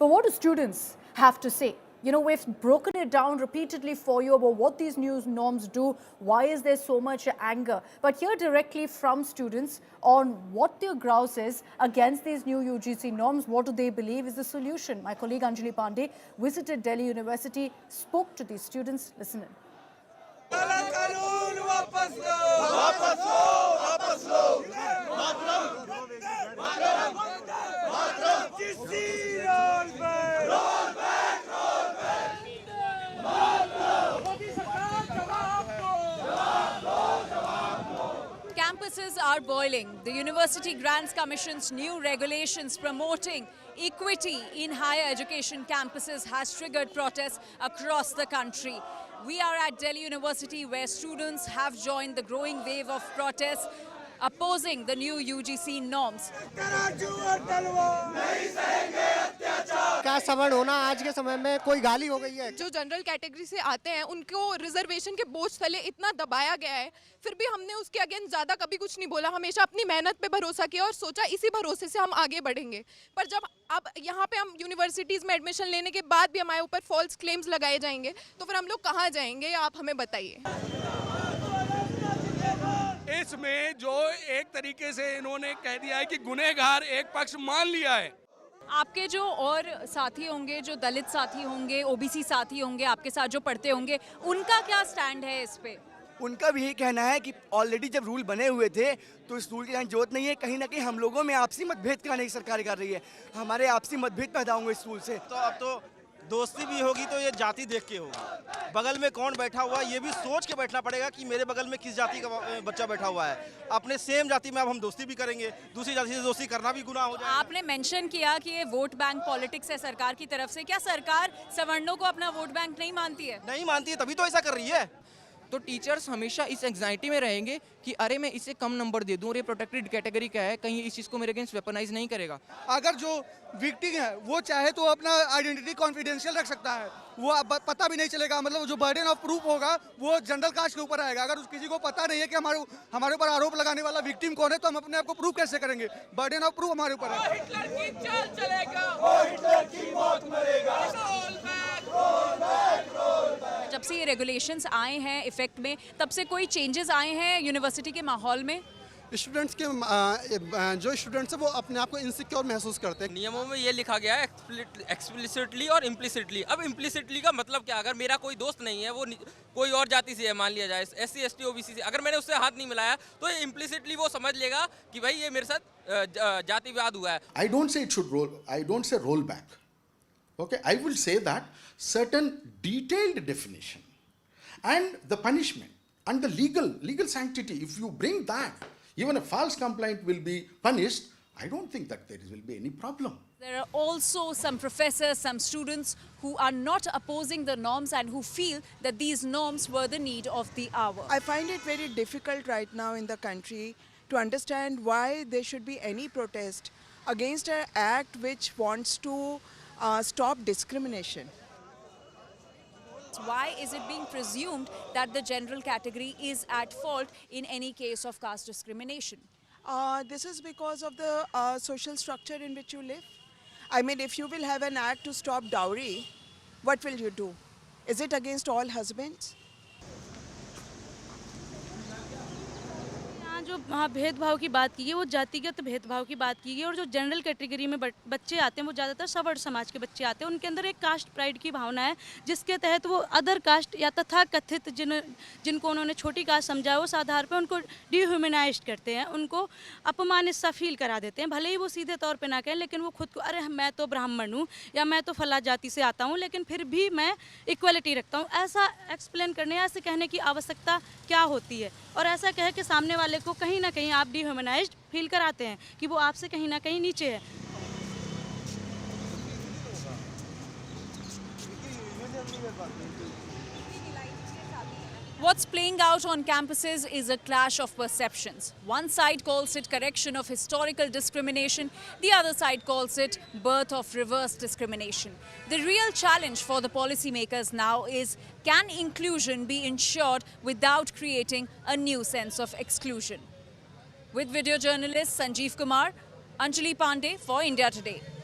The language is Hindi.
But what do students have to say? You know, we've broken it down repeatedly for you about what these new norms do, why is there so much anger. But hear directly from students on what their grouse is against these new UGC norms. What do they believe is the solution? My colleague Anjali Pandey visited Delhi University, spoke to these students. Listen in. Campuses are boiling. The University Grants Commission's new regulations promoting equity in higher education campuses has triggered protests across the country. We are at Delhi University where students have joined the growing wave of protests opposing the new UGC norms. क्या सवर्ण होना आज के समय में कोई गाली हो गई है। जो जनरल कैटेगरी से आते हैं उनको रिजर्वेशन के बोझ तले इतना दबाया गया है, फिर भी हमने उसके अगेंस्ट ज़्यादा कभी कुछ नहीं बोला। हमेशा अपनी मेहनत पे भरोसा किया और सोचा इसी भरोसे से हम आगे बढ़ेंगे। पर जब अब यहाँ पे हम यूनिवर्सिटीज़ में एडमिशन लेने के बाद भी हमारे ऊपर फॉल्स क्लेम्स लगाए जाएंगे, तो फिर हम लोग कहाँ जाएंगे, आप हमें बताइए। इसमें जो एक तरीके से इन्होंने कह दिया है कि गुनहगार एक पक्ष मान लिया है। आपके जो और साथी होंगे, जो दलित साथी होंगे, ओबीसी साथी होंगे, आपके साथ जो पढ़ते होंगे, उनका क्या स्टैंड है इस पे? उनका भी यही कहना है कि ऑलरेडी जब रूल बने हुए थे तो इस रूल की जरूरत नहीं है। कहीं ना कहीं हम लोगों में आपसी मतभेद कराने की सरकार कर रही है। हमारे आपसी मतभेद पैदा होंगे इस रूल से। तो अब तो दोस्ती भी होगी तो ये जाति देख के होगी। बगल में कौन बैठा हुआ है ये भी सोच के बैठना पड़ेगा कि मेरे बगल में किस जाति का बच्चा बैठा हुआ है। अपने सेम जाति में अब हम दोस्ती भी करेंगे, दूसरी जाति से दोस्ती करना भी गुनाह हो जाएगा। आपने मेंशन किया कि ये वोट बैंक पॉलिटिक्स है सरकार की तरफ से। क्या सरकार सवर्णों को अपना वोट बैंक नहीं मानती है? नहीं मानती है, तभी तो ऐसा कर रही है। तो टीचर्स हमेशा इस एंग्जाइटी में रहेंगे कि अरे मैं इसे कम नंबर दे दूं और ये प्रोटेक्टेड कैटेगरी क्या है, कहीं इस चीज़ को मेरे अगेंस्ट वेपनाइज नहीं करेगा। अगर जो विक्टिम है वो चाहे तो अपना आइडेंटिटी कॉन्फिडेंशियल रख सकता है, वो पता भी नहीं चलेगा। मतलब जो बर्डन ऑफ प्रूफ होगा वो जनरल कास्ट के ऊपर आएगा। अगर किसी को पता नहीं है कि हमारे ऊपर आरोप लगाने वाला विक्टिम कौन है, तो हम अपने आप को प्रूव कैसे करेंगे? बर्डन ऑफ प्रूफ हमारे ऊपर है। जब से ये रेगुलेशंस आए हैं इफेक्ट में, तब से कोई चेंजेस आए हैं यूनिवर्सिटी के माहौल में? स्टूडेंट्स के जो स्टूडेंट्स हैं वो अपने आप को इनसिक्योर महसूस करते हैं। नियमों में ये लिखा गया है एक्सप्लिसिटली और इम्प्लिसिटली। अब इम्प्लिसिटली का मतलब क्या? अगर मेरा कोई दोस्त नहीं है, वो कोई और जाति से है, मान लिया जाए SC ST OBC से, अगर मैंने उससे हाथ नहीं मिलाया तो इम्प्लिसिटली वो समझ लेगा कि भाई ये मेरे साथ जातिवाद हुआ है। I don't say it should roll. I don't say roll back. Okay, I will say that certain detailed definition and the punishment and the legal sanctity, if you bring that, even a false complaint will be punished. I don't think that there will be any problem. There are also some professors, some students who are not opposing the norms and who feel that these norms were the need of the hour. I find it very difficult right now in the country to understand why there should be any protest against an act which wants to stop discrimination. Why is it being presumed that the general category is at fault in any case of caste discrimination? This is because of the social structure in which you live. I mean, if you will have an act to stop dowry, what will you do? Is it against all husbands? जो भेदभाव की बात की गई वो जातिगत भेदभाव की बात की गई, और जो जनरल कैटेगरी में बच्चे आते हैं वो ज़्यादातर सवर्ण समाज के बच्चे आते हैं। उनके अंदर एक कास्ट प्राइड की भावना है, जिसके तहत वो अदर कास्ट या तथा कथित जिनको उन्होंने छोटी कास्ट समझा है उस आधार पर उनको डिह्यूमनाइज्ड करते हैं, उनको अपमानित सा फील करा देते हैं। भले ही वो सीधे तौर पर ना कहें, लेकिन वो खुद को अरे मैं तो ब्राह्मण हूँ या मैं तो फला जाति से आता हूँ, लेकिन फिर भी मैं इक्वलिटी रखता हूँ, ऐसा एक्सप्लेन करने या ऐसे कहने की आवश्यकता क्या होती है? और ऐसा कहे कि सामने वाले को कहीं ना कहीं आप डिह्यूमनाइज्ड फील कराते हैं कि वो आपसे कहीं ना कहीं नीचे है। What's playing out on campuses is a clash of perceptions. One side calls it correction of historical discrimination, the other side calls it birth of reverse discrimination. The real challenge for the policymakers now is, can inclusion be ensured without creating a new sense of exclusion? With video journalist Sanjeev Kumar, Anjali Pandey for India Today.